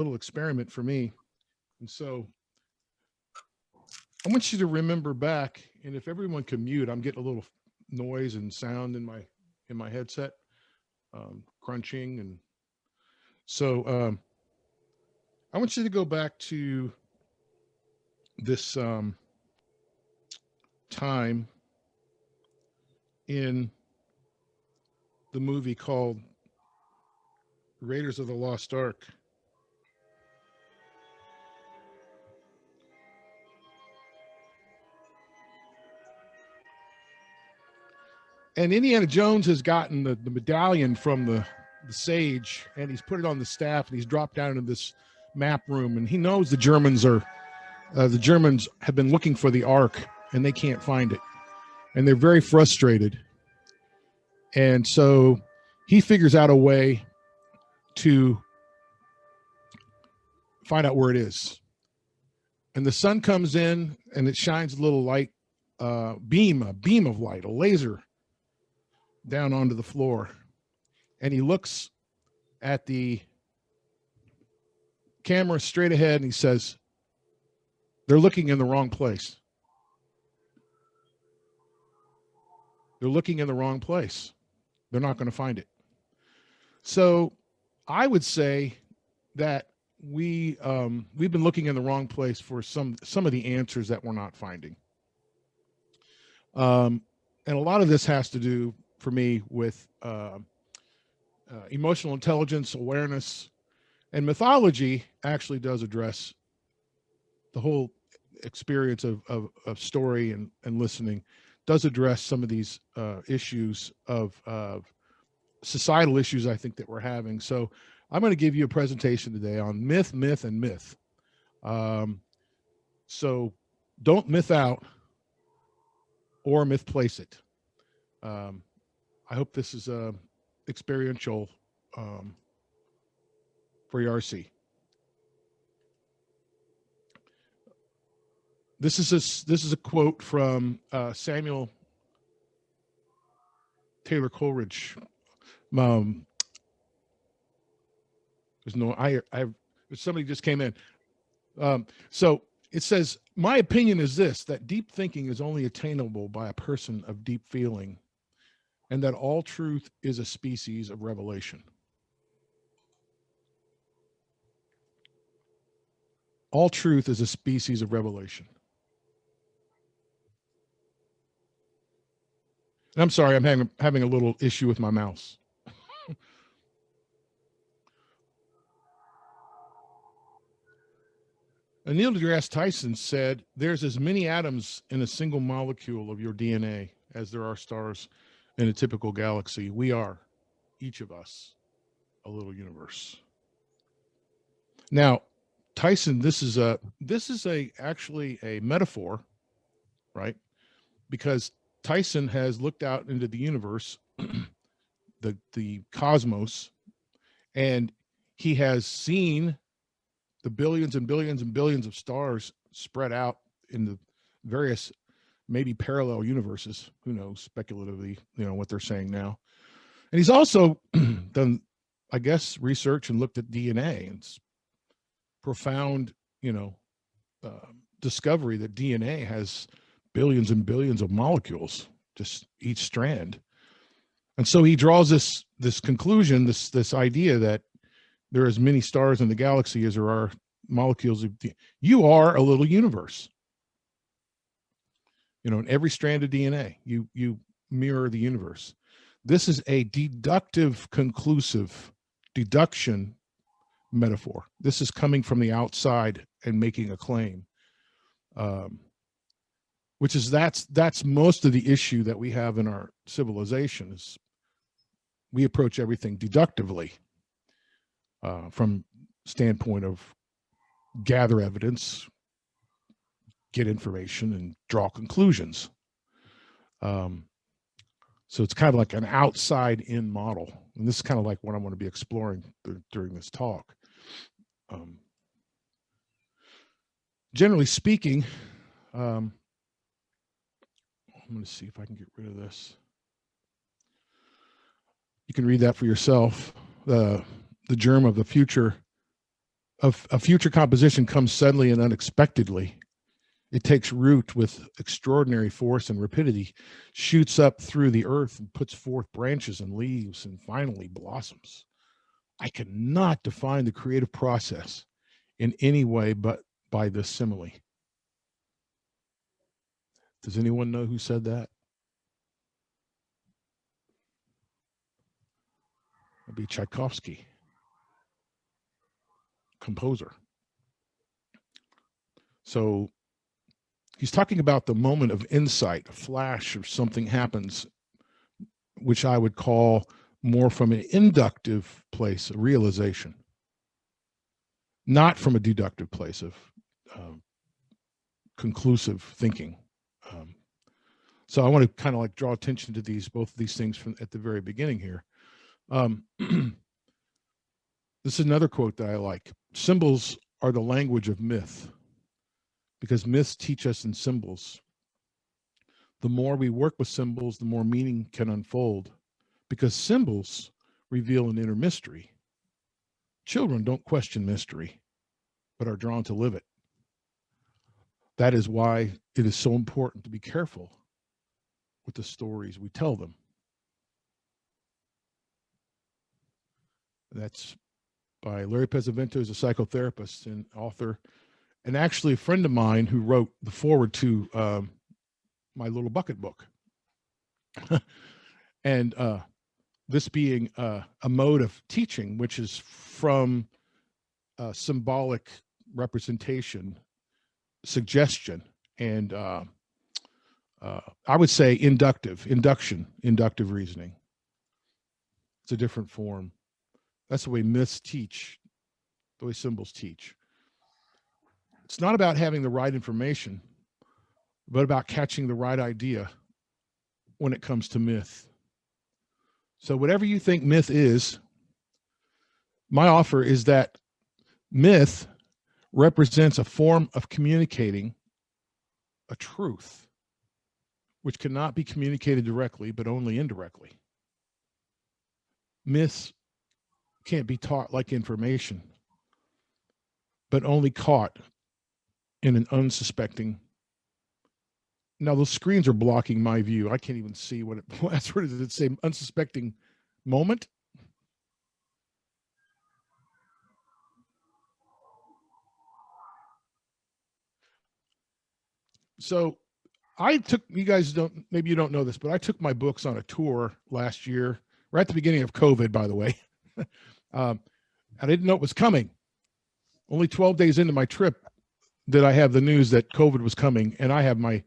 little experiment for me. And so I want you to remember back, and if everyone can mute, I'm getting a little noise and sound in my headset, crunching, and so I want you to go back to this time in the movie called Raiders of the Lost Ark. And Indiana Jones has gotten the medallion from the sage, and he's put it on the staff, and he's dropped down into this map room, and he knows the Germans have been looking for the Ark, and they can't find it, and they're very frustrated. And so he figures out a way to find out where it is. And the sun comes in, and it shines a little light, a beam of light, a laser, down onto the floor. And he looks at the camera straight ahead, and he says, "They're looking in the wrong place. They're looking in the wrong place. They're not going to find it." So I would say that we've been looking in the wrong place for some of the answers that we're not finding. And a lot of this has to do, for me, with emotional intelligence, awareness, and mythology actually does address the whole experience of story and listening, does address some of these issues of societal issues, I think, that we're having. So I'm going to give you a presentation today on myth, and myth. So don't myth out or myth place it. I hope this is experiential for YARcce. This is a quote from Samuel Taylor Coleridge. There's no somebody just came in. So it says, "My opinion is this, that deep thinking is only attainable by a person of deep feeling, and that all truth is a species of revelation." All truth is a species of revelation. And I'm sorry, I'm having a little issue with my mouse. Neil deGrasse Tyson said, "There's as many atoms in a single molecule of your DNA as there are stars in a typical galaxy. We are, each of us, a little universe." Now, Tyson, this is actually a metaphor, right? Because Tyson has looked out into the universe, the cosmos, and he has seen the billions and billions and billions of stars spread out in the various, maybe parallel universes. Who knows, speculatively, what they're saying now. And he's also done, I guess, research and looked at DNA, and it's profound, discovery that DNA has billions and billions of molecules, just each strand. And so he draws this conclusion, this idea that there are as many stars in the galaxy as there are molecules of DNA. You are a little universe. In every strand of DNA, you mirror the universe. This is a deductive, conclusive deduction metaphor. This is coming from the outside and making a claim, that's most of the issue that we have in our civilization. Is we approach everything deductively, from standpoint of gather evidence, get information, and draw conclusions. So it's kind of like an outside-in model, and this is kind of like what I want to be exploring during this talk. Generally speaking, I'm going to see if I can get rid of this. You can read that for yourself. The germ of the future a future composition comes suddenly and unexpectedly. It takes root with extraordinary force and rapidity, shoots up through the earth and puts forth branches and leaves and finally blossoms. I cannot define the creative process in any way but by this simile. Does anyone know who said that? It'd be Tchaikovsky, composer. So he's talking about the moment of insight, a flash of something happens, which I would call more from an inductive place, a realization, not from a deductive place of conclusive thinking. So I want to kind of like draw attention to both of these things from at the very beginning here. This is another quote that I like. Symbols are the language of myth, because myths teach us in symbols. The more we work with symbols, the more meaning can unfold, because symbols reveal an inner mystery. Children don't question mystery, but are drawn to live it. That is why it is so important to be careful with the stories we tell them. That's by Larry Pesavento, who's a psychotherapist and author, and actually a friend of mine who wrote the foreword to my little bucket book. And this being a mode of teaching, which is from symbolic representation, suggestion, and I would say inductive reasoning. It's a different form. That's the way myths teach, the way symbols teach. It's not about having the right information, but about catching the right idea when it comes to myth. So whatever you think myth is, my offer is that myth represents a form of communicating a truth, which cannot be communicated directly, but only indirectly. Myths can't be taught like information, but only caught in an unsuspecting. Now those screens are blocking my view. I can't even see what that's what does it say? Unsuspecting moment. So I took, you guys don't, maybe you don't know this, but I took my books on a tour last year, right at the beginning of COVID, by the way. I didn't know it was coming. Only 12 days into my trip did I have the news that COVID was coming. And I have my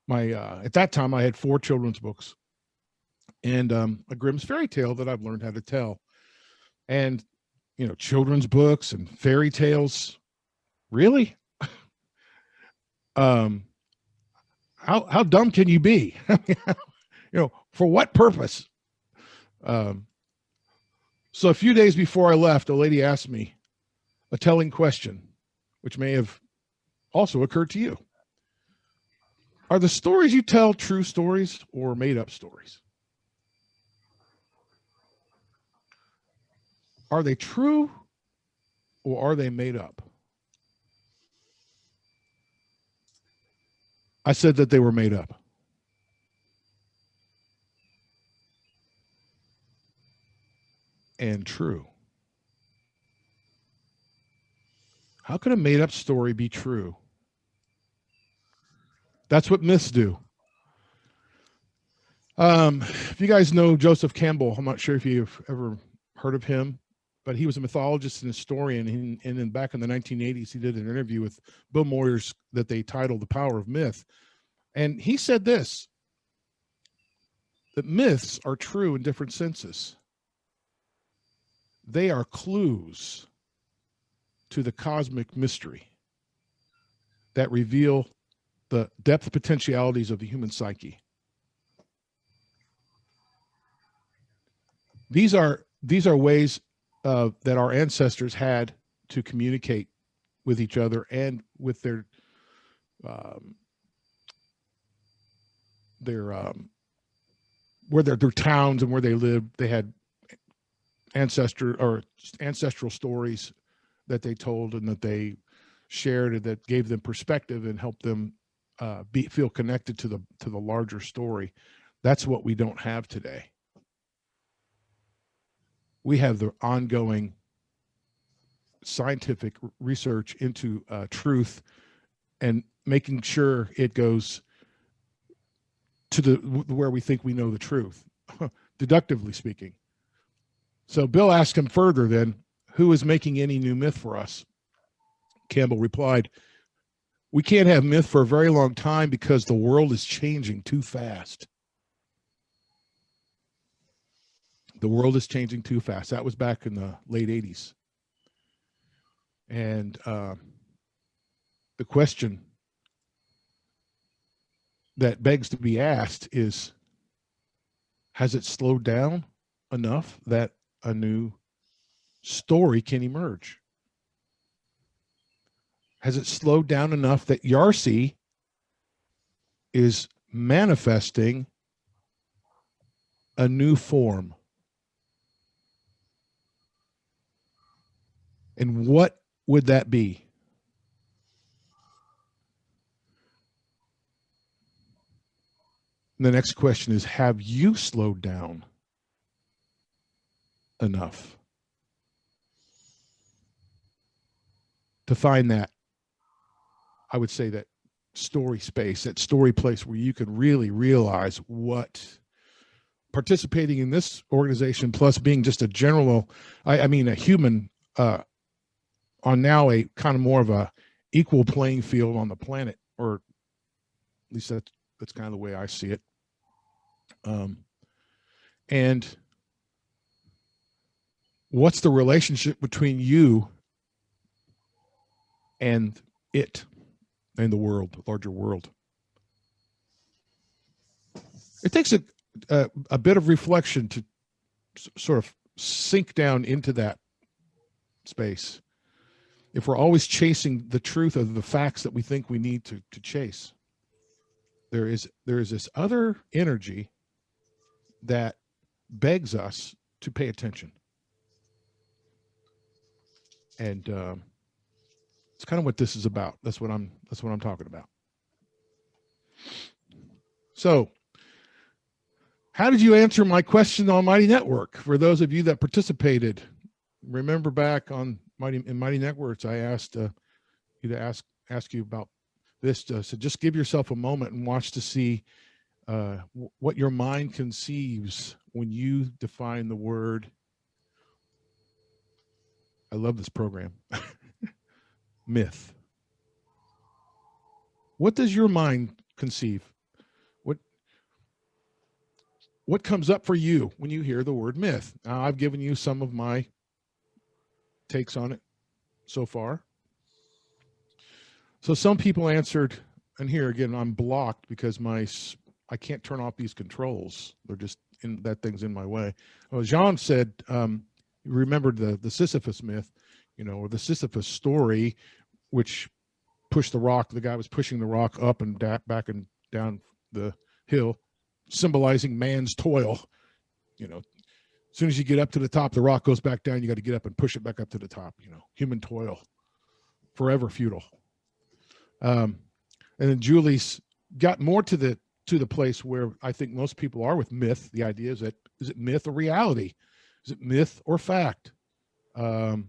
at that time I had 4 children's books and a Grimm's fairy tale that I've learned how to tell. And, you know, children's books and fairy tales, really? How dumb can you be? For what purpose? So a few days before I left, a lady asked me a telling question, which may have also occurred to you. Are the stories you tell true stories or made up stories? Are they true or are they made up? I said that they were made up. And true. How could a made up story be true? That's what myths do. If you guys know Joseph Campbell, I'm not sure if you've ever heard of him, but he was a mythologist and historian. And then back in the 1980s, he did an interview with Bill Moyers that they titled The Power of Myth. And he said this, that myths are true in different senses. They are clues to the cosmic mystery that reveal the depth potentialities of the human psyche. These are ways that our ancestors had to communicate with each other and with their towns and where they lived. They had ancestral stories that they told and that they shared and that gave them perspective and helped them feel connected to the larger story. That's what we don't have today. We have the ongoing scientific research into truth and making sure it goes to where we think we know the truth, deductively speaking. So Bill asked him further then, who is making any new myth for us? Campbell replied, we can't have myth for a very long time because the world is changing too fast. The world is changing too fast. That was back in the late 80s. And the question that begs to be asked is, has it slowed down enough that a new story can emerge? Has it slowed down enough that YARcce is manifesting a new form? And what would that be? And the next question is, have you slowed down enough to find that, I would say, that story space, that story place where you can really realize what participating in this organization, plus being just a general, I mean, a human on now a kind of more of a equal playing field on the planet, or at least that's kind of the way I see it. And what's the relationship between you and it and the world, the larger world? It takes a bit of reflection to sort of sink down into that space. If we're always chasing the truth of the facts that we think we need to chase, there is this other energy that begs us to pay attention. And it's kind of what this is about. That's what I'm talking about. So, how did you answer my question on Mighty Network? For those of you that participated, remember back on Mighty Networks, I asked you to ask you about this. So just give yourself a moment and watch to see what your mind conceives when you define the word. I love this program. Myth. What does your mind conceive? What comes up for you when you hear the word myth? Now, I've given you some of my takes on it so far. So some people answered, and here again, I'm blocked because I can't turn off these controls. They're just that thing's in my way. Well, Jean said, remembered the Sisyphus myth, or the Sisyphus story, which pushed the rock. The guy was pushing the rock up and back and down the hill, symbolizing man's toil. As soon as you get up to the top, the rock goes back down. You got to get up and push it back up to the top. Human toil, forever futile. And then Julie's got more to the place where I think most people are with myth. The idea is it myth or reality? Is it myth or fact? And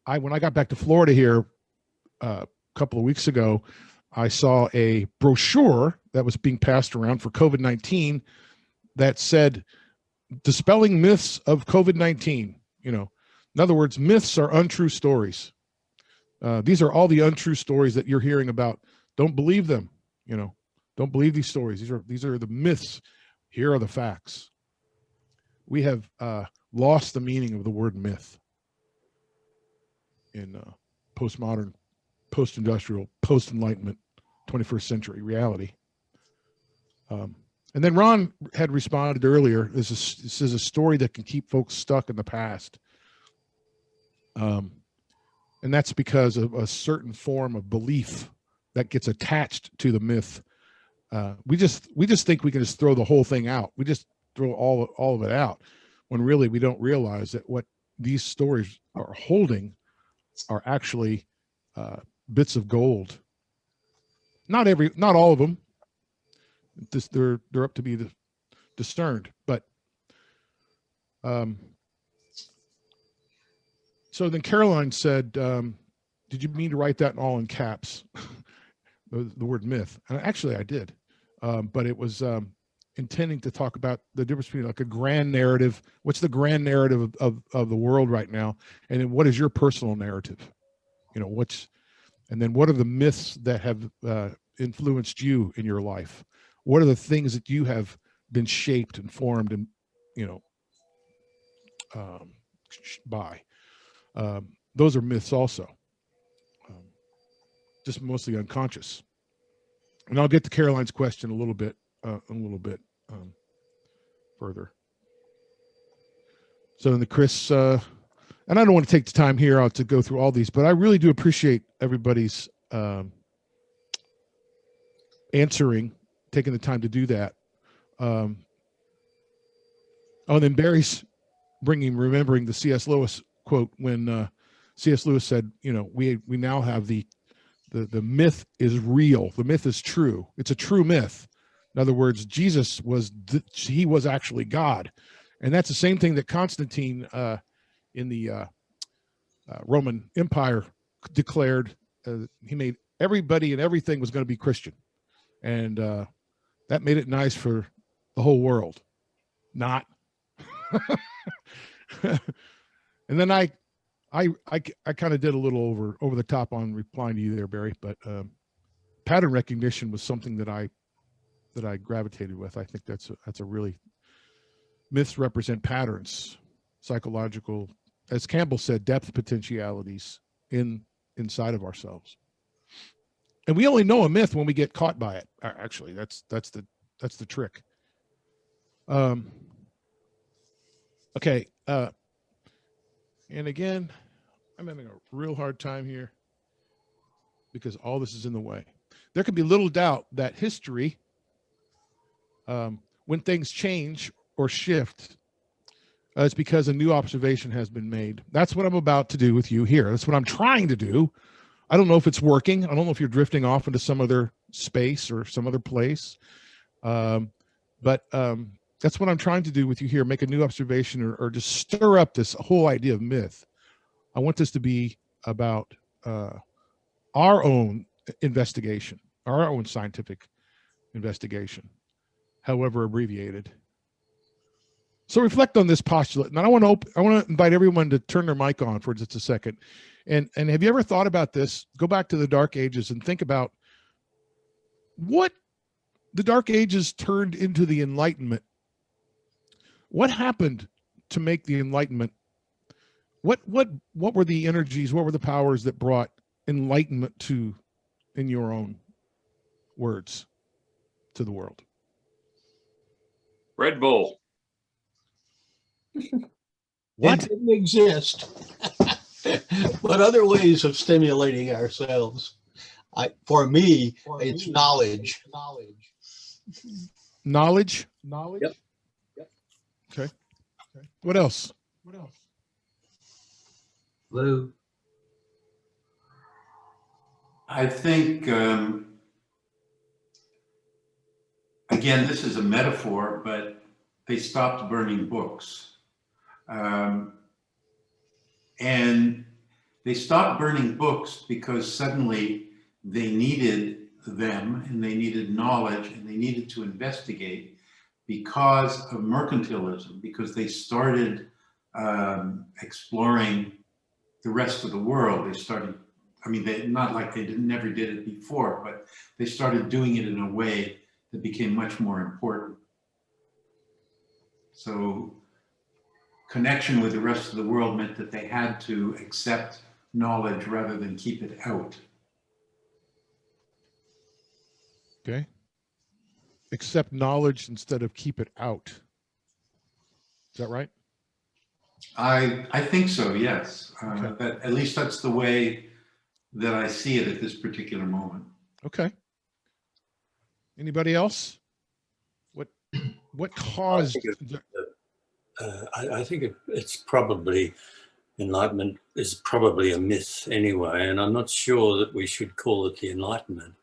when I got back to Florida here a couple of weeks ago, I saw a brochure that was being passed around for COVID-19 that said, dispelling myths of COVID-19. In other words, myths are untrue stories. These are all the untrue stories that you're hearing about. Don't believe them. Don't believe these stories. These are the myths. Here are the facts. We have lost the meaning of the word myth in postmodern, post-industrial, post-enlightenment, 21st century reality. And then Ron had responded earlier. This is a story that can keep folks stuck in the past. And that's because of a certain form of belief that gets attached to the myth. We just think we can just throw the whole thing out. We just throw all of it out, when really we don't realize that what these stories are holding are actually bits of gold. Not all of them. They're up to be discerned. But so then Caroline said, "Did you mean to write that all in caps?" the word myth. And actually, I did, but it was intending to talk about the difference between like a grand narrative. What's the grand narrative of the world right now, and then what is your personal narrative? You know, and then what are the myths that have influenced you in your life? What are the things that you have been shaped and formed and, you know, by? Those are myths also, just mostly unconscious. And I'll get to Caroline's question a little bit further. So in the Chris, and I don't want to take the time here to go through all these, but I really do appreciate everybody's answering, taking the time to do that. Oh, and then Barry's remembering the C.S. Lewis quote when C.S. Lewis said, you know, we now have the myth is real. The myth is true. It's a true myth. In other words, Jesus he was actually God. And that's the same thing that Constantine in the Roman Empire declared. He made everybody and everything was going to be Christian. And that made it nice for the whole world. Not. And then I kind of did a little over the top on replying to you there, Barry, but pattern recognition was something that I gravitated with. I think that's a really, myths represent patterns, psychological, as Campbell said, depth potentialities inside of ourselves. And we only know a myth when we get caught by it. Actually, that's the trick. Okay. And again, I'm having a real hard time here because all this is in the way. There can be little doubt that history, when things change or shift, it's because a new observation has been made. That's what I'm about to do with you here. That's what I'm trying to do. I don't know if it's working. I don't know if you're drifting off into some other space or some other place. But that's what I'm trying to do with you here, make a new observation or just stir up this whole idea of myth. I want this to be about our own investigation, our own scientific investigation, however abbreviated. So reflect on this postulate. And I want to invite everyone to turn their mic on for just a second. And have you ever thought about this? Go back to the Dark Ages and think about what the Dark Ages turned into the Enlightenment. What happened to make the Enlightenment? What were the energies? What were the powers that brought enlightenment to, in your own words, to the world? Red Bull. What? It didn't exist. But other ways of stimulating ourselves. For me, it's knowledge. Knowledge? Yep. Okay. What else? Lou? I think, again, this is a metaphor, but they stopped burning books. And they stopped burning books because suddenly they needed them and they needed knowledge and they needed to investigate because of mercantilism, because they started exploring the rest of the world. They started, I mean, not like they never did it before, but they started doing it in a way that became much more important. So connection with the rest of the world meant that they had to accept knowledge rather than keep it out. Okay. Accept knowledge instead of keep it out. Is that right? I think so, yes. Okay. That, at least that's the way that I see it at this particular moment. Okay. Anybody else? What caused? I think it's probably Enlightenment is probably a myth anyway, and I'm not sure that we should call it the Enlightenment.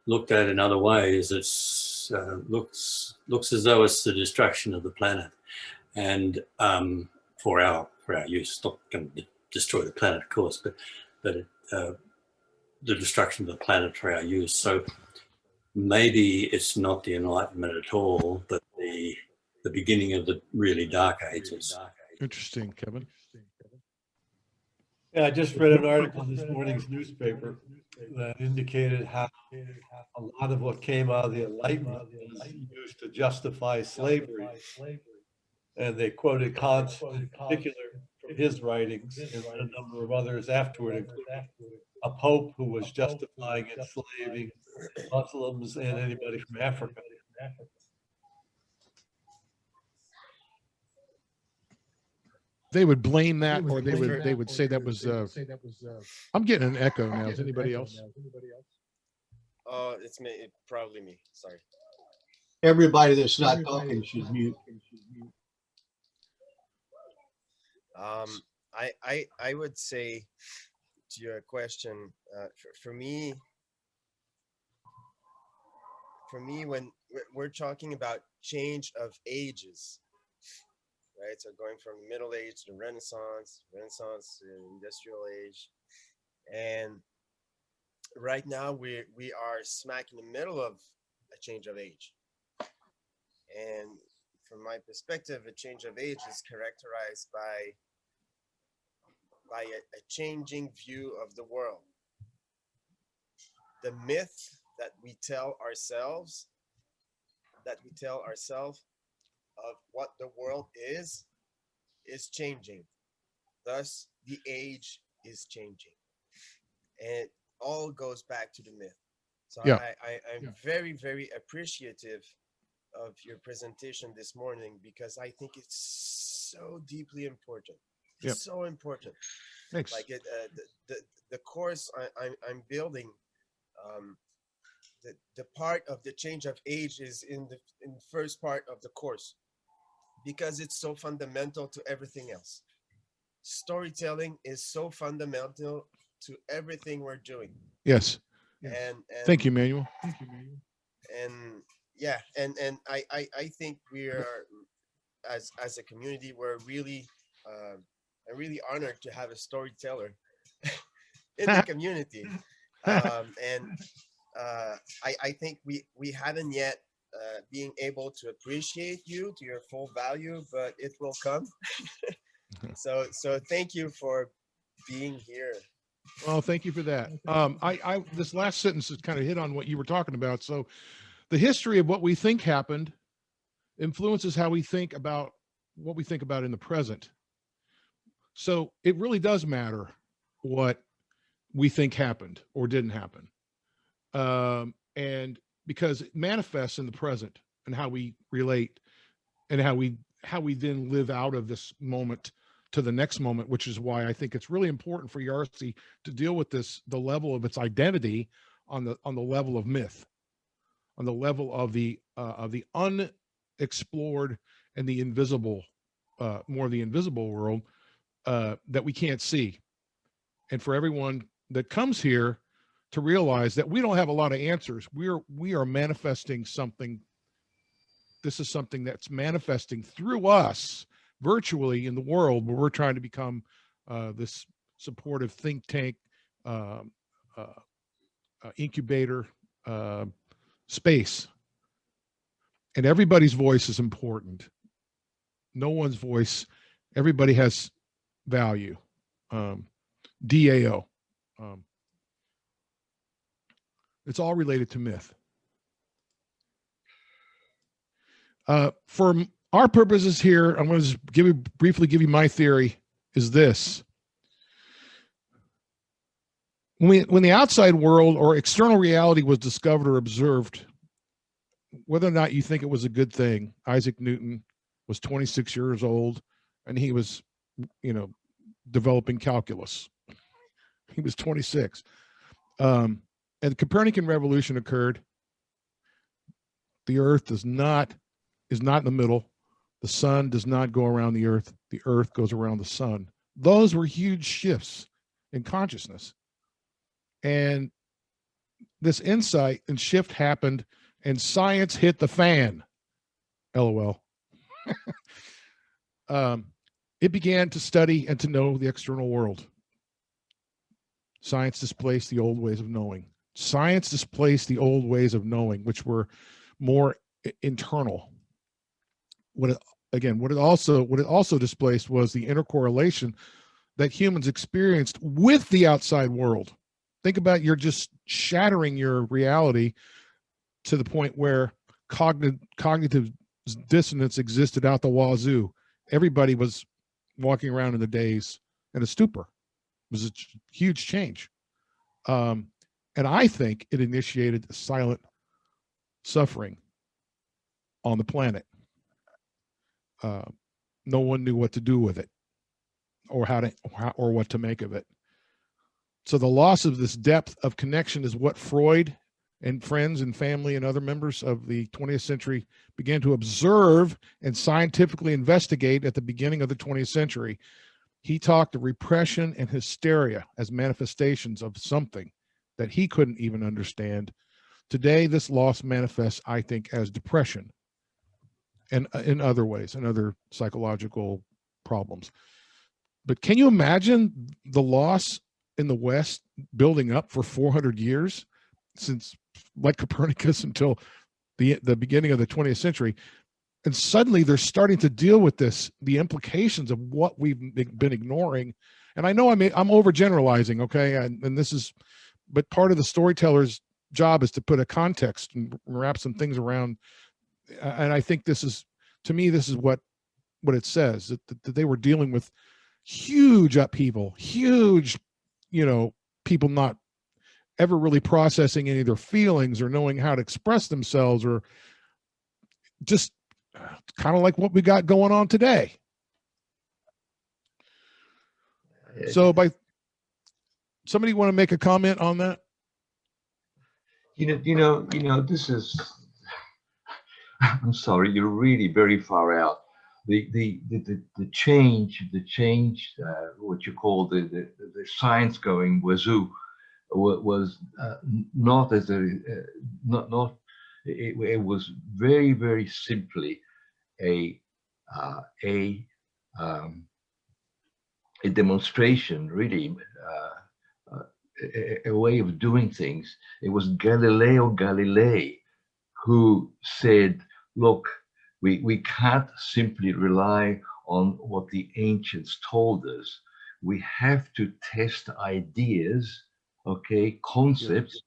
Looked at in other ways, it's looks as though it's the destruction of the planet, and for our use. Not going to destroy the planet, of course, but the destruction of the planet for our use. So maybe it's not the Enlightenment at all, but the beginning of the really dark ages. Interesting, Kevin. Yeah, I just read an article in this morning's newspaper that indicated how a lot of what came out of the Enlightenment was used to justify slavery. And they quoted Kant in particular from his writings and a number of others afterward, including a pope who was justifying enslaving Muslims and anybody from Africa. They would blame that, or they would say that was. I'm getting an echo now. Is anybody else? It's me. Probably me. Sorry. Everybody that's not talking should mute. I would say to your question, for me, when we're talking about change of ages, right? So going from the Middle Age to Renaissance to Industrial Age, and right now we are smack in the middle of a change of age. And from my perspective, a change of age is characterized by a changing view of the world. The myth that we tell ourselves of what the world is changing. Thus, the age is changing. And it all goes back to the myth. So Yeah. I'm very, very appreciative of your presentation this morning, because I think it's so deeply important. It's so important. Thanks. Like the course I'm building, the part of the change of age is in the first part of the course, because it's so fundamental to everything else. Storytelling is so fundamental to everything we're doing. Yes. And Thank you, Manuel. And yeah, and I think we are, as a community, we're really I'm really honored to have a storyteller in the community. And I think we haven't yet being able to appreciate you to your full value, but it will come. So thank you for being here. Well, thank you for that. I this last sentence has kind of hit on what you were talking about. So the history of what we think happened influences how we think about what we think about in the present. So it really does matter what we think happened or didn't happen. And because it manifests in the present and how we relate and how we then live out of this moment to the next moment, which is why I think it's really important for YARcce to deal with this, the level of its identity on the level of myth, on the level of the unexplored and the invisible, more the invisible world that we can't see. And for everyone that comes here to realize that we don't have a lot of answers. We are manifesting something. This is something that's manifesting through us virtually in the world, where we're trying to become this supportive think tank, incubator space. And everybody's voice is important. No one's voice, everybody has value. DAO. It's all related to myth. For our purposes here, I'm going to just briefly give you my theory is this. When the outside world or external reality was discovered or observed, whether or not you think it was a good thing, Isaac Newton was 26 years old and he was, developing calculus. He was 26. And the Copernican revolution occurred. The earth is not in the middle. The sun does not go around the earth. The earth goes around the sun. Those were huge shifts in consciousness. And this insight and shift happened, and science hit the fan. LOL. It began to study and to know the external world. Science displaced the old ways of knowing. Science displaced the old ways of knowing, which were more internal. What it also displaced was the intercorrelation that humans experienced with the outside world. Think about, you're just shattering your reality to the point where cognitive dissonance existed out the wazoo. Everybody was walking around in the daze in a stupor. It was a huge change. And I think it initiated a silent suffering on the planet. No one knew what to do with it, or or what to make of it. So the loss of this depth of connection is what Freud and friends and family and other members of the 20th century began to observe and scientifically investigate at the beginning of the 20th century. He talked of repression and hysteria as manifestations of something that he couldn't even understand. Today, this loss manifests, I think, as depression and in other ways, and other psychological problems. But can you imagine the loss in the West building up for 400 years, since like Copernicus until the beginning of the 20th century? And suddenly they're starting to deal with this, the implications of what we've been ignoring. And I know I'm overgeneralizing, okay? And this is, but part of the storyteller's job is to put a context and wrap some things around. And I think this is, to me, this is what it says, that they were dealing with huge upheaval, huge, people not ever really processing any of their feelings or knowing how to express themselves, or just kind of like what we got going on today. So somebody want to make a comment on that? This is, I'm sorry, you're really very far out. The change, what you call the science going wazoo, was not as it was very, very simply a demonstration, really, a way of doing things. It was Galileo Galilei who said, look, we can't simply rely on what the ancients told us. We have to test ideas, okay, concepts,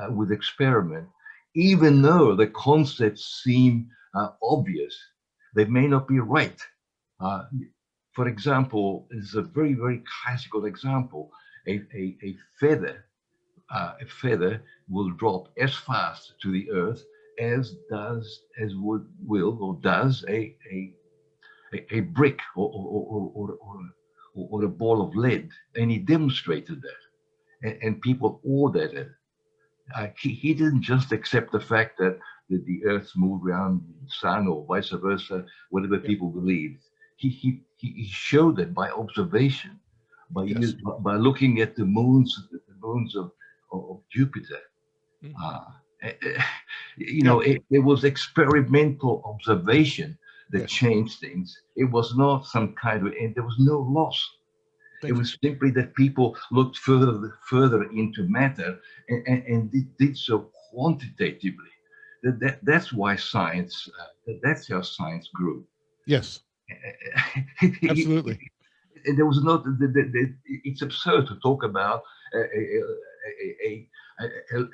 with experiment. Even though the concepts seem obvious, they may not be right. For example, this is a very, very classical example. A feather will drop as fast to the earth as does a brick or a ball of lead, and he demonstrated that, and people ordered it. He didn't just accept the fact that the earth moved around the sun or vice versa, whatever people believed. He showed it by observation, by looking at the moons of Jupiter. It was experimental observation that changed things. It was not some kind of, and there was no loss. It was simply that people looked further into matter and did so quantitatively. That's why science, that's how science grew. Yes, absolutely. And there was not, it's absurd to talk about a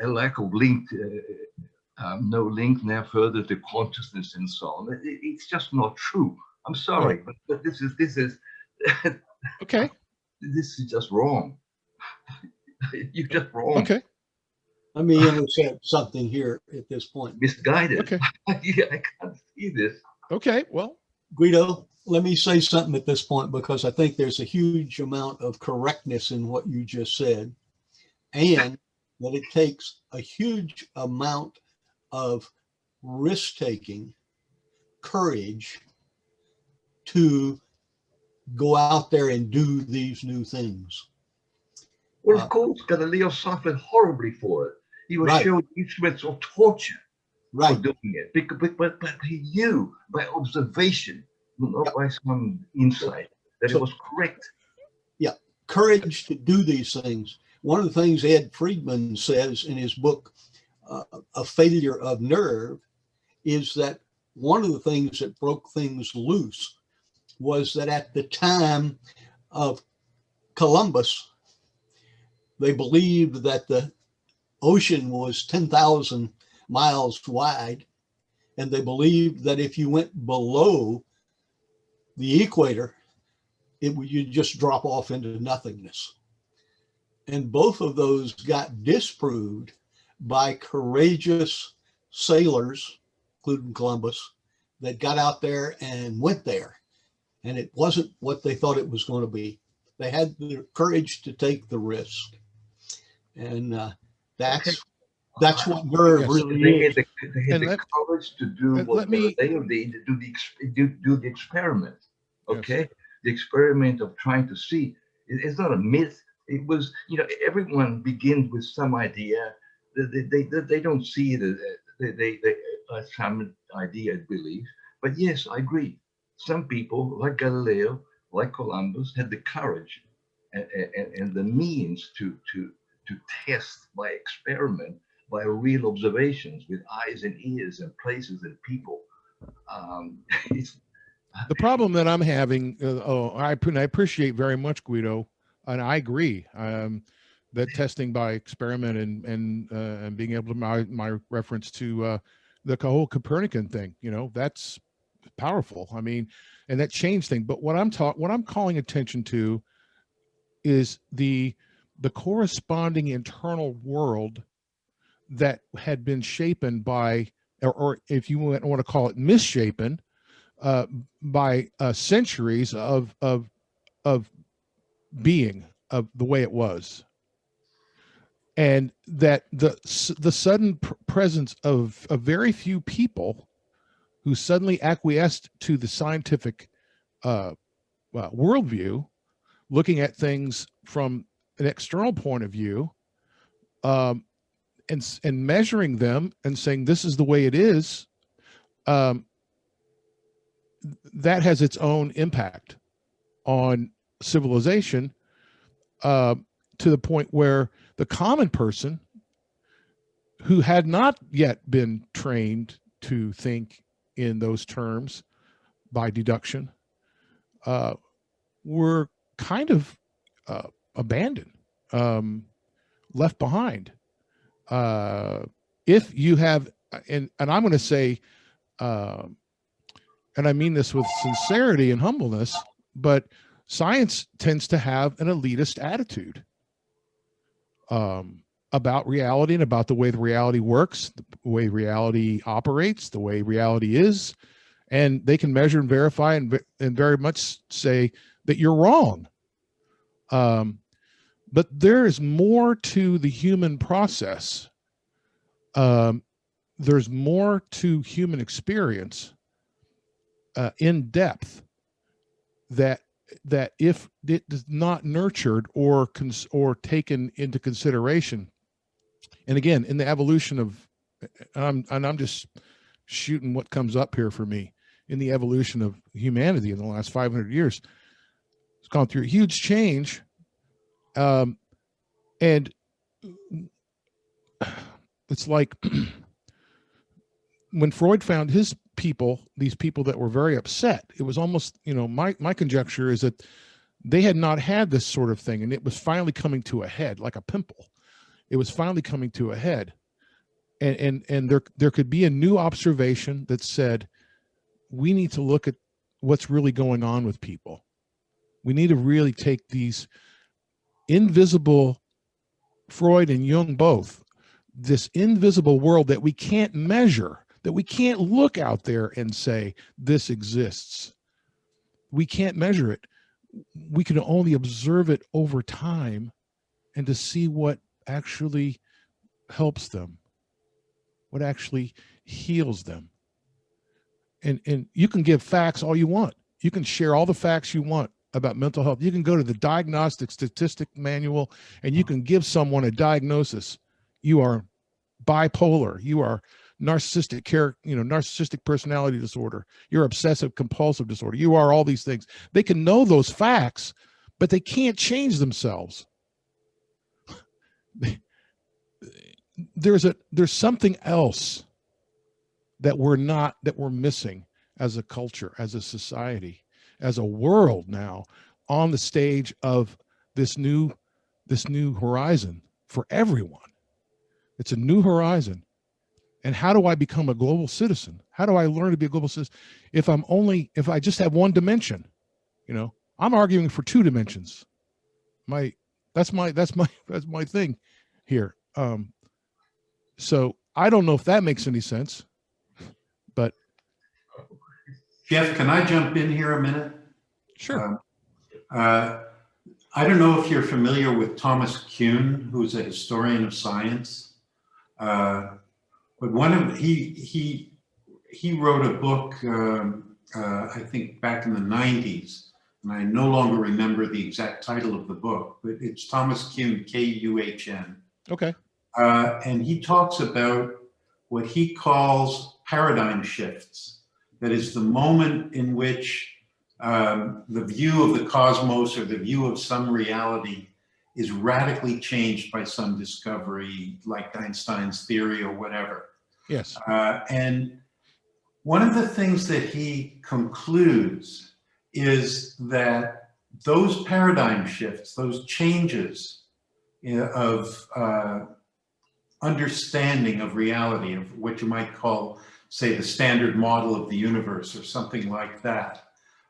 lack of link, no link now further to consciousness and so on. It's just not true. I'm sorry, but this is okay. This is just wrong. You're just wrong. Okay. Let me intercept something here at this point. Misguided. Okay. Yeah, I can't see this. Okay, well. Guido, let me say something at this point, because I think there's a huge amount of correctness in what you just said, and that it takes a huge amount of risk-taking, courage to go out there and do these new things. Well, of course, Galileo suffered horribly for it. He was Right. shown instruments of torture for Right. doing it. But he knew by observation, not Yep. by some insight, that So- it was correct. Yeah, courage to do these things. One of the things Ed Friedman says in his book, A Failure of Nerve, is that one of the things that broke things loose was that at the time of Columbus, they believed that the ocean was 10,000 miles wide, and they believed that if you went below the equator, you'd just drop off into nothingness. And both of those got disproved by courageous sailors, including Columbus, that got out there and went there. And it wasn't what they thought it was going to be. They had the courage to take the risk. And that's what nerve Yes. really They is. had And the courage to do let what me- Galileo did, do the experiment. Yes. Okay, the experiment of trying to see. It's not a myth. It was, everyone begins with some idea. They don't see it as some idea, I believe. But yes, I agree. Some people, like Galileo, like Columbus, had the courage and the means to test by experiment, by real observations with eyes and ears and places and people. It's The problem that I'm having, I appreciate very much, Guido, and I agree that testing by experiment and being able to my reference to the whole Copernican thing, that's powerful. I mean, and that changed things. But what I'm calling attention to is the corresponding internal world that had been shapen by, or if you want to call it misshapen, by centuries of being of the way it was, and that the sudden presence of a very few people who suddenly acquiesced to the scientific worldview, looking at things from an external point of view, and measuring them and saying this is the way it is. That has its own impact on civilization, to the point where the common person who had not yet been trained to think in those terms by deduction were kind of abandoned, left behind. If you have, and I'm going to say, and I mean this with sincerity and humbleness, but science tends to have an elitist attitude about reality and about the way the reality works, the way reality operates, the way reality is. And they can measure and verify and very much say that you're wrong. But there is more to the human process. There's more to human experience in depth that if it is not nurtured or taken into consideration, and again, in the evolution of, and I'm just shooting what comes up here for me, in the evolution of humanity in the last 500 years, it's gone through a huge change, and it's like when Freud found his people, these people that were very upset, it was almost, my conjecture is that they had not had this sort of thing, and it was finally coming to a head, like a pimple. It was finally coming to a head, and there could be a new observation that said, we need to look at what's really going on with people. We need to really take these invisible, Freud and Jung both, this invisible world that we can't measure, that we can't look out there and say, this exists. We can't measure it. We can only observe it over time and to see what actually helps them, what actually heals them. And you can give facts all you want. You can share all the facts you want about mental health. You can go to the diagnostic statistic manual and you can give someone a diagnosis. You are bipolar, you are narcissistic narcissistic personality disorder, you're obsessive compulsive disorder, you are all these things. They can know those facts, but they can't change themselves. There's something else that we're missing as a culture, as a society, as a world now on the stage of this new horizon for everyone. It's a new horizon. And how do I become a global citizen? How do I learn to be a global citizen if I just have one dimension? I'm arguing for 2 dimensions. That's my thing here. So I don't know if that makes any sense, but Jeff, can I jump in here a minute? Sure. I don't know if you're familiar with Thomas Kuhn, who's a historian of science, but he wrote a book, I think back in the 90s, and I no longer remember the exact title of the book, but it's Thomas Kuhn, K-U-H-N. Okay. And he talks about what he calls paradigm shifts. That is the moment in which the view of the cosmos or the view of some reality is radically changed by some discovery, like Einstein's theory or whatever. Yes. And one of the things that he concludes is that those paradigm shifts, those changes of understanding of reality, of what you might call, say, the standard model of the universe or something like that,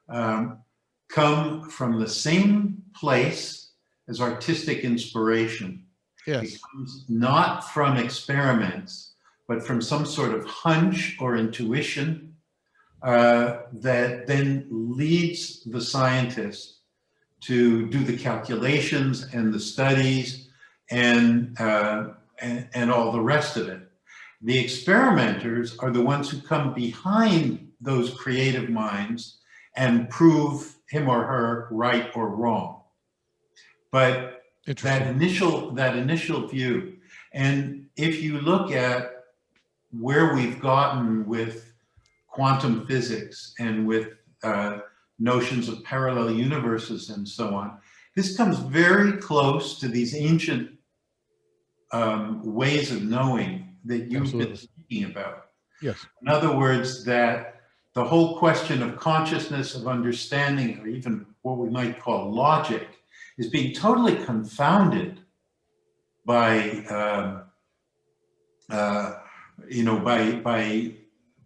come from the same place as artistic inspiration. Yes. It comes not from experiments, but from some sort of hunch or intuition that then leads the scientist to do the calculations and the studies and all the rest of it. The experimenters are the ones who come behind those creative minds and prove him or her right or wrong. But that initial view, and if you look at where we've gotten with quantum physics and with notions of parallel universes and so on, this comes very close to these ancient ways of knowing that you've been speaking about. Yes. In other words, that the whole question of consciousness, of understanding, or even what we might call logic, is being totally confounded by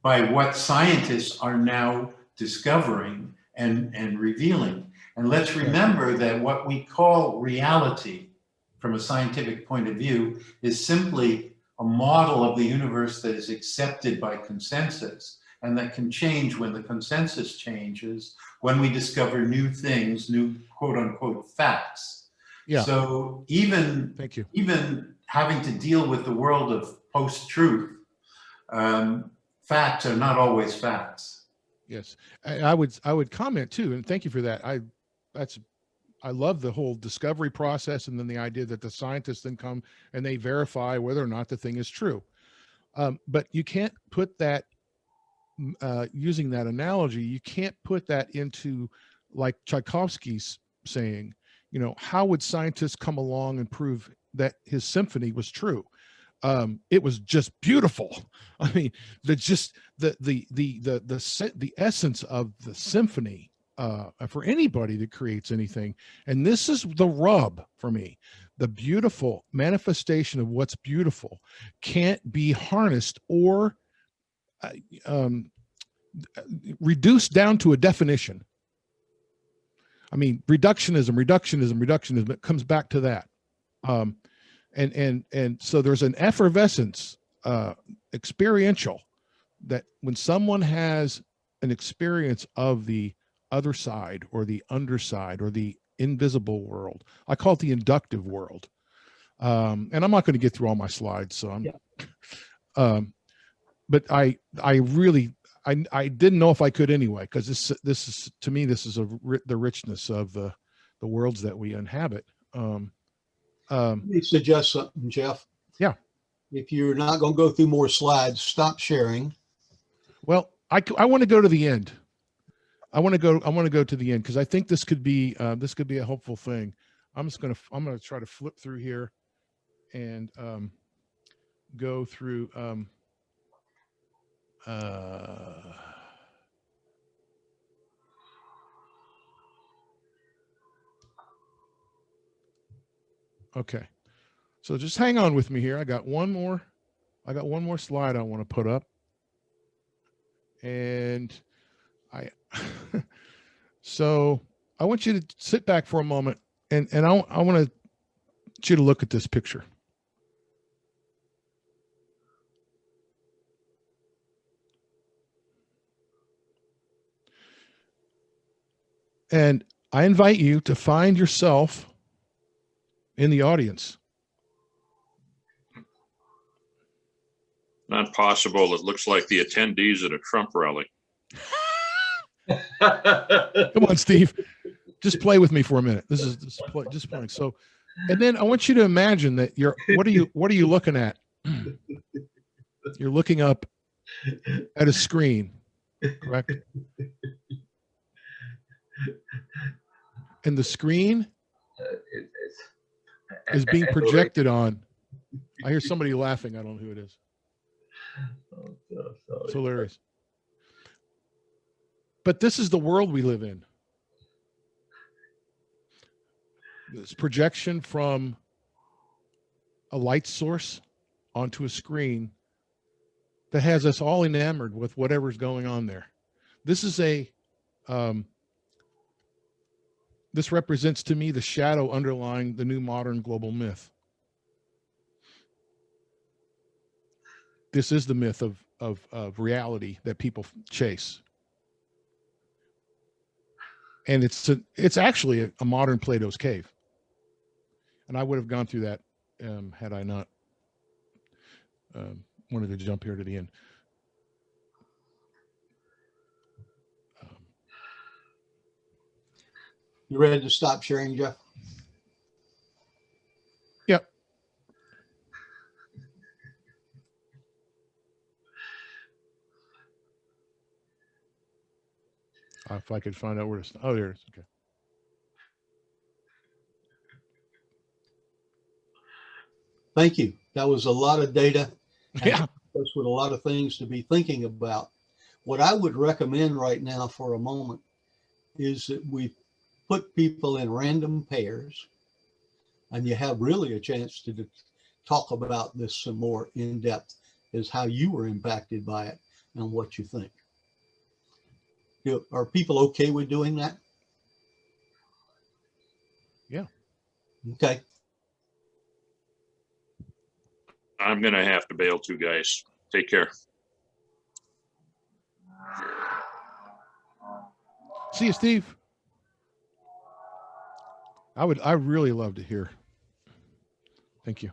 by what scientists are now discovering and revealing. And let's remember that what we call reality from a scientific point of view is simply a model of the universe that is accepted by consensus and that can change when the consensus changes, when we discover new things, new quote unquote facts. Yeah. So even having to deal with the world of post-truth, facts are not always facts. Yes, I would comment too, and thank you for that. I love the whole discovery process, and then the idea that the scientists then come and they verify whether or not the thing is true. But you can't put that, using that analogy, you can't put that into like Tchaikovsky's saying, how would scientists come along and prove that his symphony was true? It was just beautiful. I mean, the essence of the symphony, for anybody that creates anything. And this is the rub for me. The beautiful manifestation of what's beautiful can't be harnessed or reduced down to a definition. I mean, reductionism, it comes back to that. And so there's an effervescence, experiential, that when someone has an experience of the other side or the underside or the invisible world, I call it the inductive world. And I'm not going to get through all my slides, so I'm, but I really, I didn't know if I could anyway, because this is, to me, this is the richness of the worlds that we inhabit. Let me suggest something, Jeff. Yeah. If you're not going to go through more slides, stop sharing. Well, I want to go to the end. I want to go to the end, because I think this could be a helpful thing. I'm gonna try to flip through here and go through okay. So just hang on with me here. I got one more slide I want to put up. And so I want you to sit back for a moment, and I want you to look at this picture. And I invite you to find yourself in the audience. Not possible. It looks like the attendees at a Trump rally. Come on, Steve. Just play with me for a minute. This is just playing. So, and then I want you to imagine that what are you looking at? You're looking up at a screen, correct? And the screen is being projected on. I hear somebody laughing. I don't know who it is. It's hilarious. But this is the world we live in. This projection from a light source onto a screen that has us all enamored with whatever's going on there. This is this represents to me the shadow underlying the new modern global myth. This is the myth of reality that people chase. And it's actually a modern Plato's cave. And I would have gone through that had I not wanted to jump here to the end. You ready to stop sharing, Jeff? Yep. If I could find out where to stop. Oh, there it is. Okay. Thank you. That was a lot of data. Yeah. That's with a lot of things to be thinking about. What I would recommend right now for a moment is that we put people in random pairs, and you have really a chance to talk about this some more in depth, is how you were impacted by it and what you think. Are people okay with doing that? Yeah. Okay. I'm going to have to bail too, guys. Take care. See you, Steve. I really love to hear. Thank you.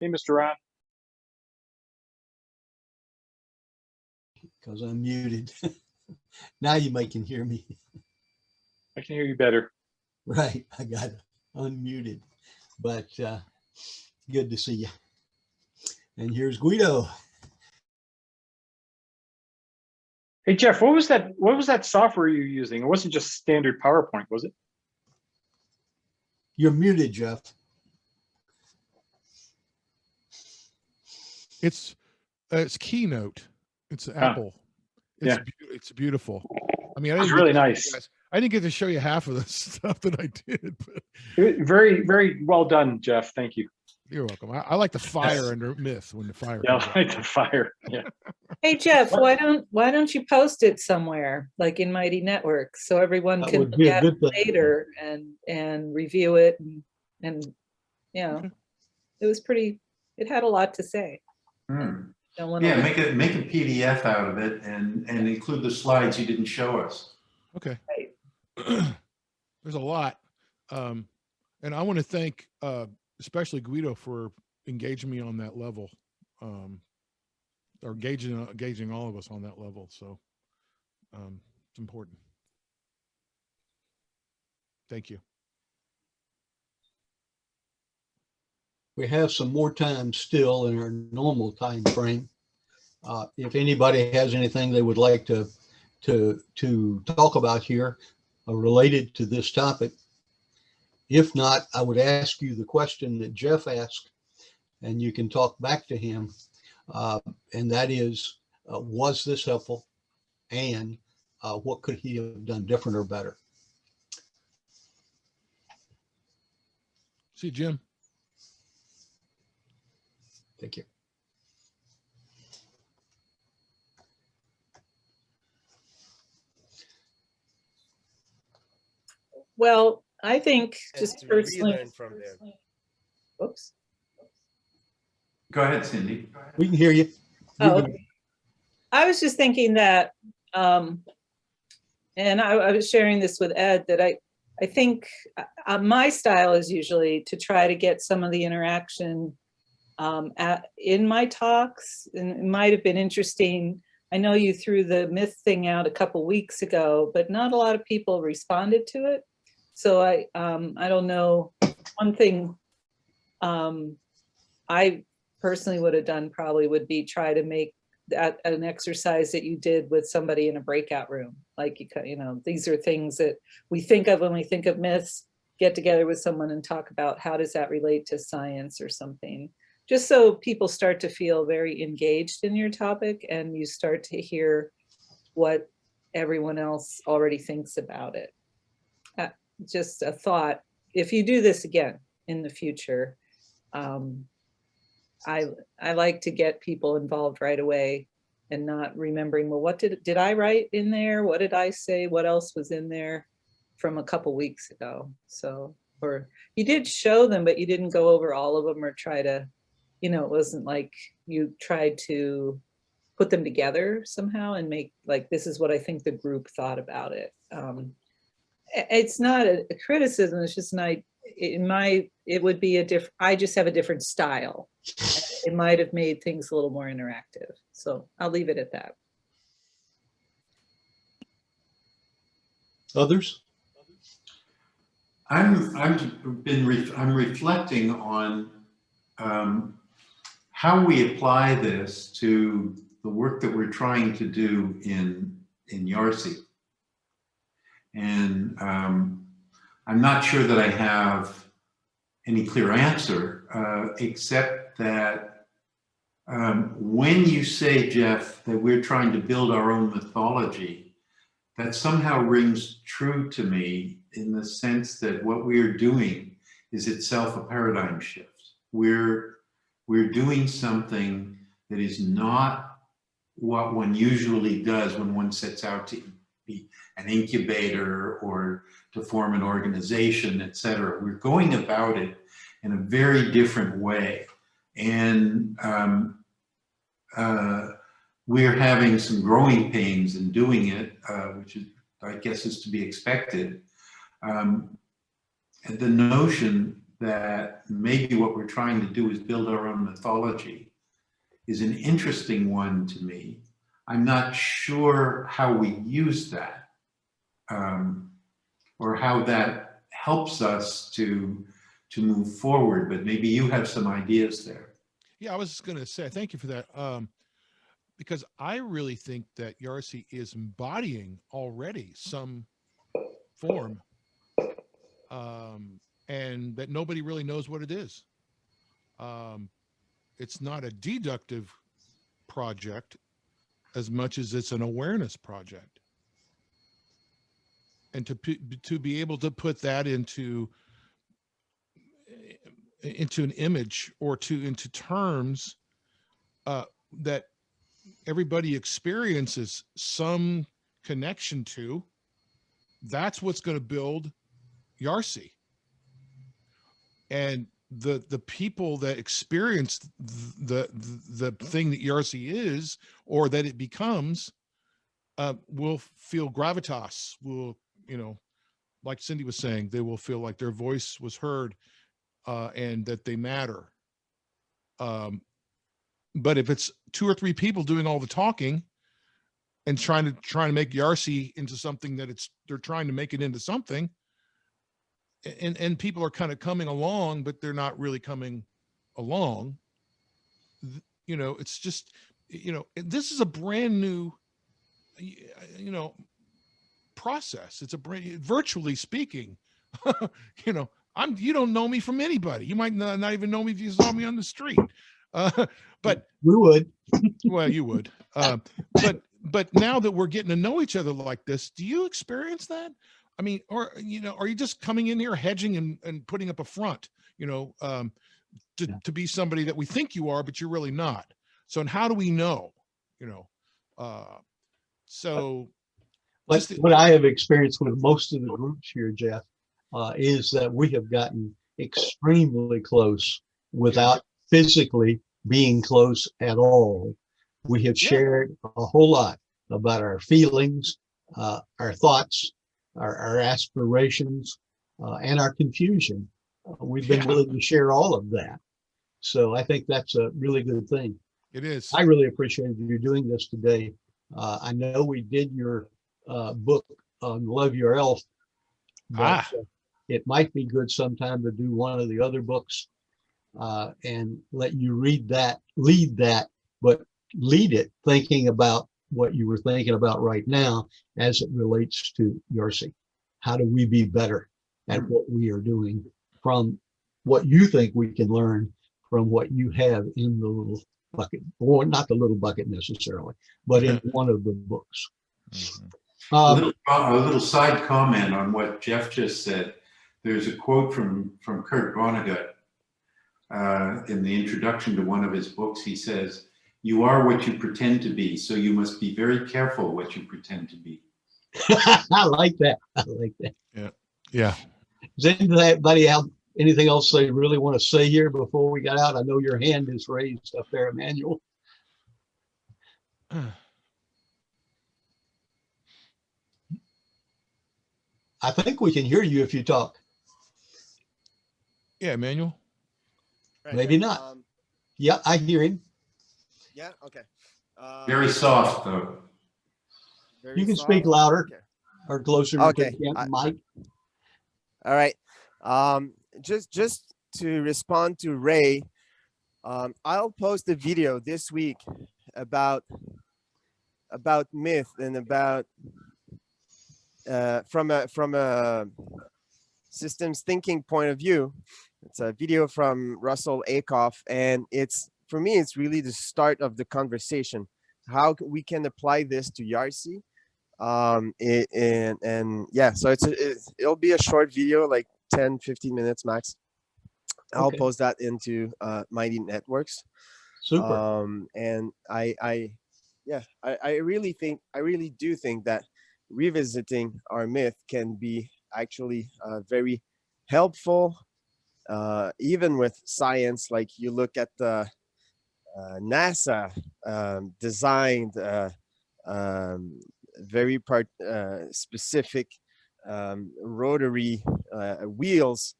Hey, Mr. Ron. Because I'm muted. Now you might can hear me. I can hear you better. Right, I got it unmuted, but good to see you. And here's Guido. Hey, Jeff, what was that software you're using? It wasn't just standard PowerPoint, was it? You're muted, Jeff. It's Keynote. It's Ah, Apple. It's yeah. it's beautiful. I mean, It was really nice. I didn't get to show you half of the stuff that I did, but Very, very well done, Jeff. Thank you. you're welcome. I like the fire under Myth when the fire Yeah, comes I up. like the fire. Yeah. Hey Jeff, why don't you post it somewhere, like in Mighty Network, so everyone That can would look be a at good it thing. later and review it and Okay. it was pretty. It had a lot to say. Hmm. Don't want to. Yeah, make a PDF out of it and include the slides you didn't show us. Okay. Right. There's a lot. And I want to thank especially Guido for engaging me on that level. Or engaging all of us on that level. So it's important. Thank you. We have some more time still in our normal time frame. If anybody has anything they would like to talk about here related to this topic. If not, I would ask you the question that Jeff asked, and you can talk back to him. And that is, was this helpful? And what could he have done different or better? See you, Jim. Thank you. Well, I think And just to personally. relearn from them. Oops. Go ahead, Cindy. We can hear you. Oh, I was just thinking that, and I was sharing this with Ed, that I think my style is usually to try to get some of the interaction in my talks, and it might have been interesting. I know you threw the myth thing out a couple weeks ago, but not a lot of people responded to it. So I don't know. One thing I personally would have done probably would be try to make that an exercise that you did with somebody in a breakout room. Like, you know, these are things that we think of when we think of myths. Get together with someone and talk about how does that relate to science or something. Just so people start to feel very engaged in your topic and you start to hear what everyone else already thinks about it. Just a thought, if you do this again in the future, I like to get people involved right away and not remembering, well, what did I write in there? What did I say? What else was in there from a couple weeks ago? So, or you did show them, but you didn't go over all of them or try to, you know, it wasn't like you tried to put them together somehow and make like, this is what I think the group thought about it. It's not a criticism, it's just it would be a different, I just have a different style. It might have made things a little more interactive. So I'll leave it at that. Others? I'm reflecting on how we apply this to the work that we're trying to do in YARcce. And I'm not sure that I have any clear answer, except that when you say, Jeff, that we're trying to build our own mythology, that somehow rings true to me in the sense that what we are doing is itself a paradigm shift. We're doing something that is not what one usually does when one sets out to be an incubator or to form an organization, et cetera. We're going about it in a very different way. And we're having some growing pains in doing it, which is, I guess, is to be expected. And the notion that maybe what we're trying to do is build our own mythology is an interesting one to me. I'm not sure how we use that, or how that helps us to move forward, but maybe you have some ideas there. Yeah, I was just going to say thank you for that, because I really think that YARcce is embodying already some form, and that nobody really knows what it is. It's not a deductive project as much as it's an awareness project, and to be able to put that into an image or into terms that everybody experiences some connection to, that's what's going to build YARcce. And the people that experience the thing that YARcce is, or that it becomes, will feel gravitas, will, like Cindy was saying, they will feel like their voice was heard, and that they matter. But if it's 2 or 3 people doing all the talking and trying to make YARcce into something that they're trying to make it into something, and people are kind of coming along, but they're not really coming along, it's just, this is a brand new, process. It's a virtually speaking, you don't know me from anybody. You might not even know me if you saw me on the street. But we would. Well, you would. But now that we're getting to know each other like this, do you experience that? I mean, or, are you just coming in here hedging and putting up a front, to be somebody that we think you are, but you're really not. So, and how do we know, so. What I have experienced with most of the groups here, Jeff, is that we have gotten extremely close without physically being close at all. We have shared a whole lot about our feelings, our thoughts, our aspirations, and our confusion. We've been willing to share all of that. So I think that's a really good thing. It is. I really appreciate you doing this today. I know we did your book on Love Your Elf, but it might be good sometime to do one of the other books and let you lead that, but lead it thinking about what you were thinking about right now as it relates to YARcce. How do we be better at what we are doing from what you think we can learn from what you have in the little bucket, or not the little bucket necessarily, but in one of the books. A little side comment on what Jeff just said. There's a quote from Kurt Vonnegut in the introduction to one of his books. He says, "You are what you pretend to be, so you must be very careful what you pretend to be." I like that. I like that. Yeah. Yeah. Does anybody have anything else they really want to say here before we got out? I know your hand is raised up there, Emmanuel. I think we can hear you if you talk. Yeah, Emmanuel. Maybe not. Yeah, I hear him. Yeah. Okay. Very soft, though. You can speak louder or closer to the mic. All right. Just to respond to Ray, I'll post a video this week about myth and about from a systems thinking point of view. It's a video from Russell Akoff, and for me it's really the start of the conversation, how we can apply this to YARcce. And yeah, so it'll be a short video, like 10-15 minutes max. I'll post that into Mighty Networks. Super. And I really do think that revisiting our myth can be actually very helpful, even with science. Like you look at the NASA designed very specific rotary wheels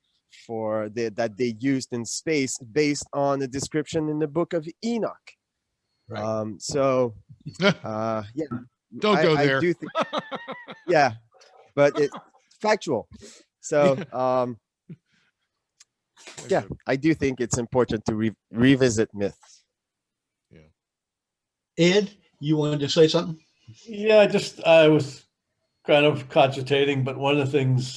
that they used in space based on the description in the book of Enoch. Right. So yeah, Don't go I there. do think, yeah, but it's factual. So yeah, I do think it's important to revisit myths. Ed, you wanted to say something? Yeah, I was kind of cogitating, but one of the things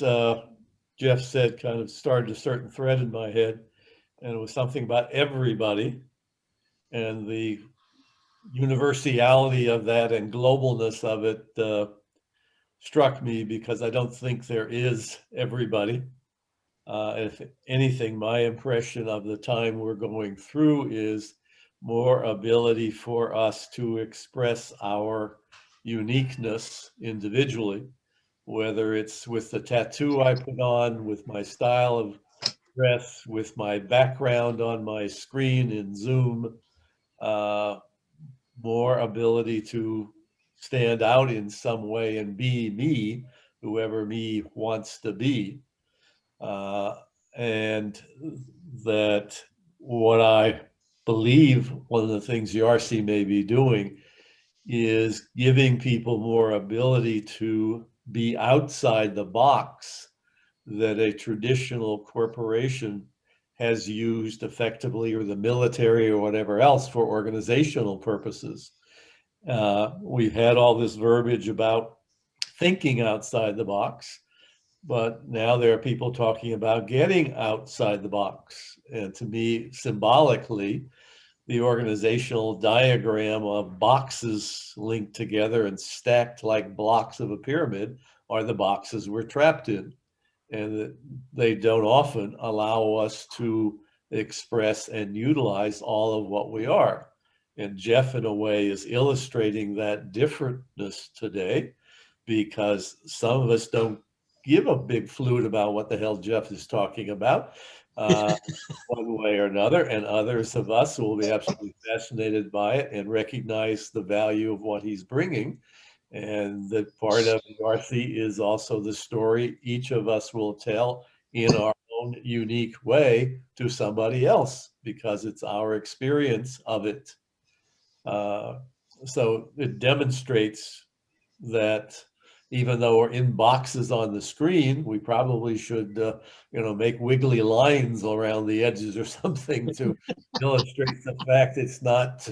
Jeff said kind of started a certain thread in my head, and it was something about everybody and the universality of that and globalness of it struck me, because I don't think there is everybody. If anything, my impression of the time we're going through is more ability for us to express our uniqueness individually, whether it's with the tattoo I put on, with my style of dress, with my background on my screen in Zoom, more ability to stand out in some way and be me, whoever me wants to be. And that what I believe one of the things YARcce may be doing is giving people more ability to be outside the box that a traditional corporation has used effectively, or the military or whatever else, for organizational purposes. We've had all this verbiage about thinking outside the box, but now there are people talking about getting outside the box. And to me, symbolically, the organizational diagram of boxes linked together and stacked like blocks of a pyramid are the boxes we're trapped in. And they don't often allow us to express and utilize all of what we are. And Jeff, in a way, is illustrating that differentness today, because some of us don't give a big flute about what the hell Jeff is talking about, one way or another, and others of us will be absolutely fascinated by it and recognize the value of what he's bringing. And that part of YARcce is also the story each of us will tell in our own unique way to somebody else, because it's our experience of it. So it demonstrates that even though we're in boxes on the screen, we probably should, make wiggly lines around the edges or something to illustrate the fact it's not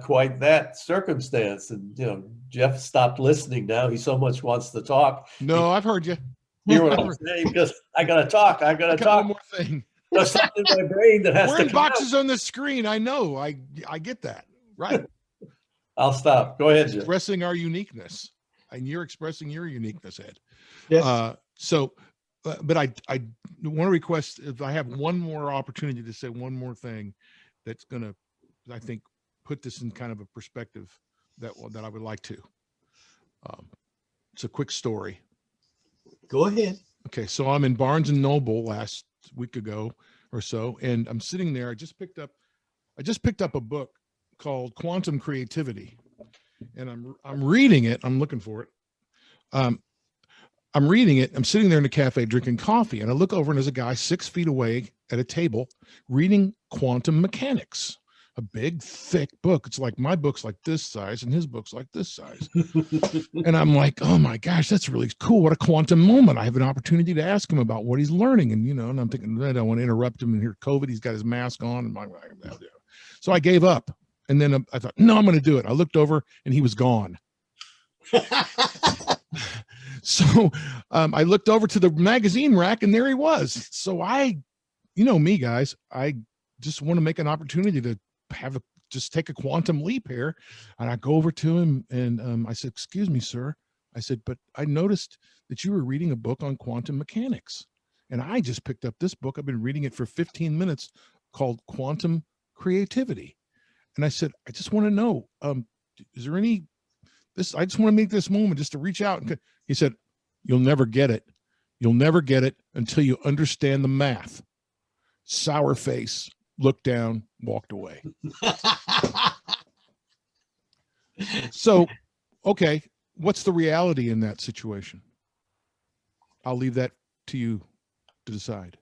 quite that circumstance. And, Jeff stopped listening now. He so much wants to talk. No, I've heard you. Hear what I'm saying? Because I got to talk. I got to I got talk. one more thing. There's something in my brain that has We're to in come out. boxes on the screen. I know. I get that. Right. I'll stop. Go ahead, Jeff. Expressing our uniqueness, and you're expressing your uniqueness, Ed. Yes. But I want to request, if I have one more opportunity to say one more thing that's going to, I think, put this in kind of a perspective that I would like to. It's a quick story. Go ahead. Okay, so I'm in Barnes and Noble last week ago or so, and I'm sitting there. I just picked up a book called Quantum Creativity, and I'm reading it. I'm looking for it. I'm reading it. I'm sitting there in a cafe drinking coffee, and I look over, and there's a guy 6 feet away at a table reading quantum mechanics, a big, thick book. It's like my book's like this size, and his book's like this size. And I'm like, oh my gosh, that's really cool. What a quantum moment. I have an opportunity to ask him about what he's learning. And, and I'm thinking, I don't want to interrupt him and hear COVID. He's got his mask on. And so I gave up. And then I thought, no, I'm going to do it. I looked over and he was gone. So I looked over to the magazine rack and there he was. So me, guys, I just want to make an opportunity to just take a quantum leap here. And I go over to him and I said, excuse me, sir. I said, but I noticed that you were reading a book on quantum mechanics. And I just picked up this book. I've been reading it for 15 minutes called Quantum Creativity. And I said, I just want to know, is there I just want to make this moment just to reach out. And he said, you'll never get it. You'll never get it until you understand the math. Sour face, looked down, walked away. So, okay, what's the reality in that situation? I'll leave that to you to decide.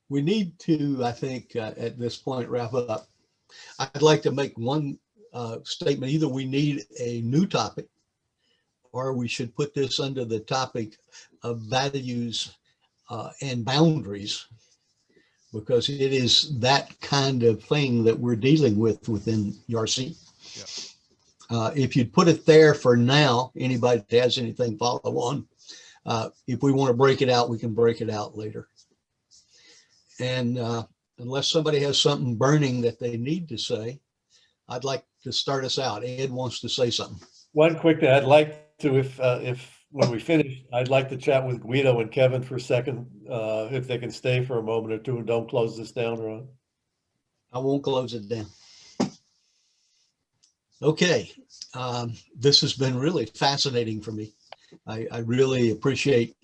we need to, I think, at this point, wrap up. I'd like to make one statement. Either we need a new topic, or we should put this under the topic of values and boundaries, because it is that kind of thing that we're dealing with within YARcce. If you'd put it there for now, anybody that has anything follow on. If we want to break it out, we can break it out later. And unless somebody has something burning that they need to say, I'd like to start us out. Ed wants to say something. One quick thing, I'd like to, if when we finish, I'd like to chat with Guido and Kevin for a second, if they can stay for a moment or two and don't close this down, Ron. I won't close it down. Okay, this has been really fascinating for me. I really appreciate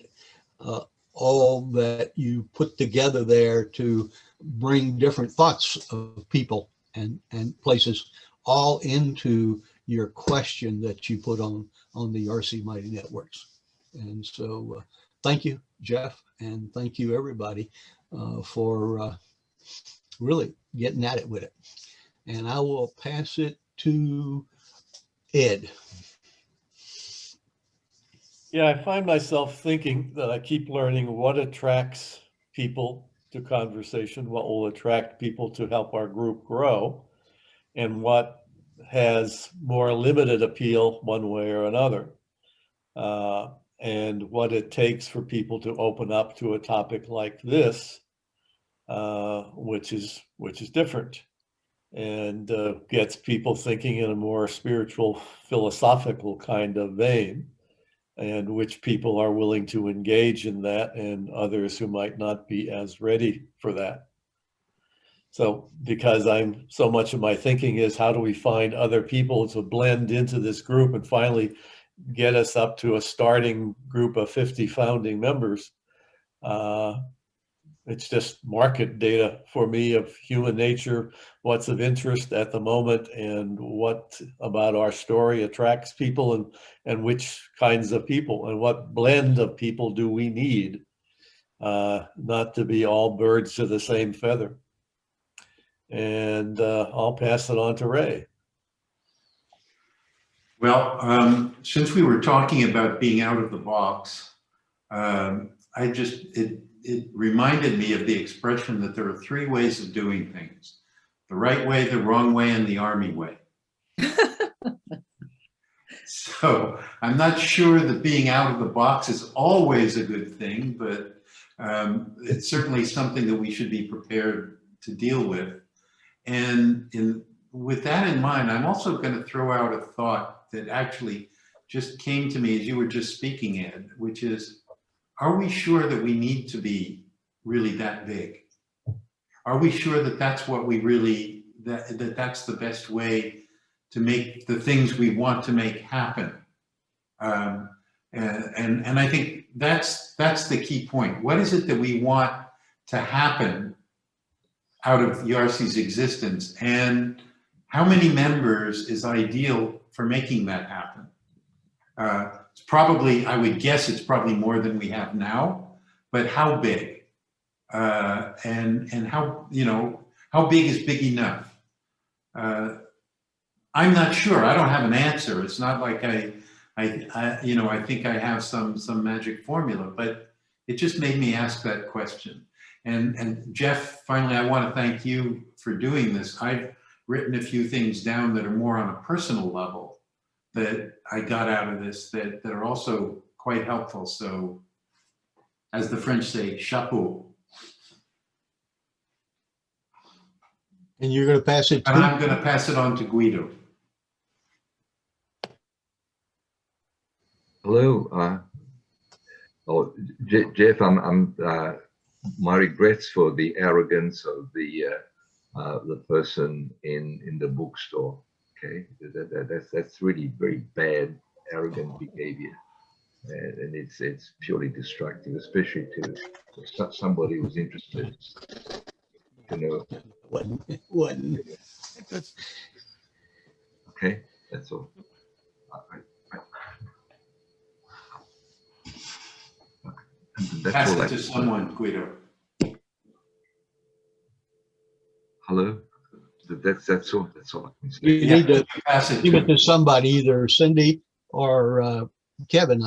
all that you put together there to bring different thoughts of people and places all into your question that you put on the YARcce Mighty Networks. And so thank you, Jeff, and thank you, everybody, for really getting at it with it. And I will pass it to Ed. Yeah, I find myself thinking that I keep learning what attracts people to conversation, what will attract people to help our group grow, and what has more limited appeal one way or another, and what it takes for people to open up to a topic like this, which is different, and gets people thinking in a more spiritual, philosophical kind of vein, and which people are willing to engage in that, and others who might not be as ready for that. So because so much of my thinking is, how do we find other people to blend into this group and finally get us up to a starting group of 50 founding members? It's just market data for me of human nature, what's of interest at the moment, and what about our story attracts people, and which kinds of people, and what blend of people do we need, not to be all birds of the same feather. And I'll pass it on to Ray. Well, since we were talking about being out of the box, it reminded me of the expression that there are three ways of doing things: the right way, the wrong way, and the army way. So I'm not sure that being out of the box is always a good thing, but it's certainly something that we should be prepared to deal with. And with that in mind, I'm also going to throw out a thought that actually just came to me as you were just speaking, Ed, which is, are we sure that we need to be really that big? Are we sure that that's what we really, that's the best way to make the things we want to make happen? And I think that's the key point. What is it that we want to happen out of YARcce's existence, and how many members is ideal for making that happen? It's probably, I would guess it's probably more than we have now, but how big? And how, how big is big enough? I'm not sure. I don't have an answer. It's not like I think I have some magic formula, but it just made me ask that question. And Jeff, finally, I want to thank you for doing this. I've written a few things down that are more on a personal level that I got out of this that are also quite helpful. So, as the French say, chapeau. And you're going to pass it to? And I'm going to pass it on to Guido. Hello. Jeff, I'm my regrets for the arrogance of the person in the bookstore. Okay, that's really very bad, arrogant behavior, and it's purely destructive, especially to somebody who's interested. Wasn't. Okay, that's all. Pass it to someone, Guido. Hello? That's all I can say. You need to pass it give it to to somebody, either Cindy or Kevin.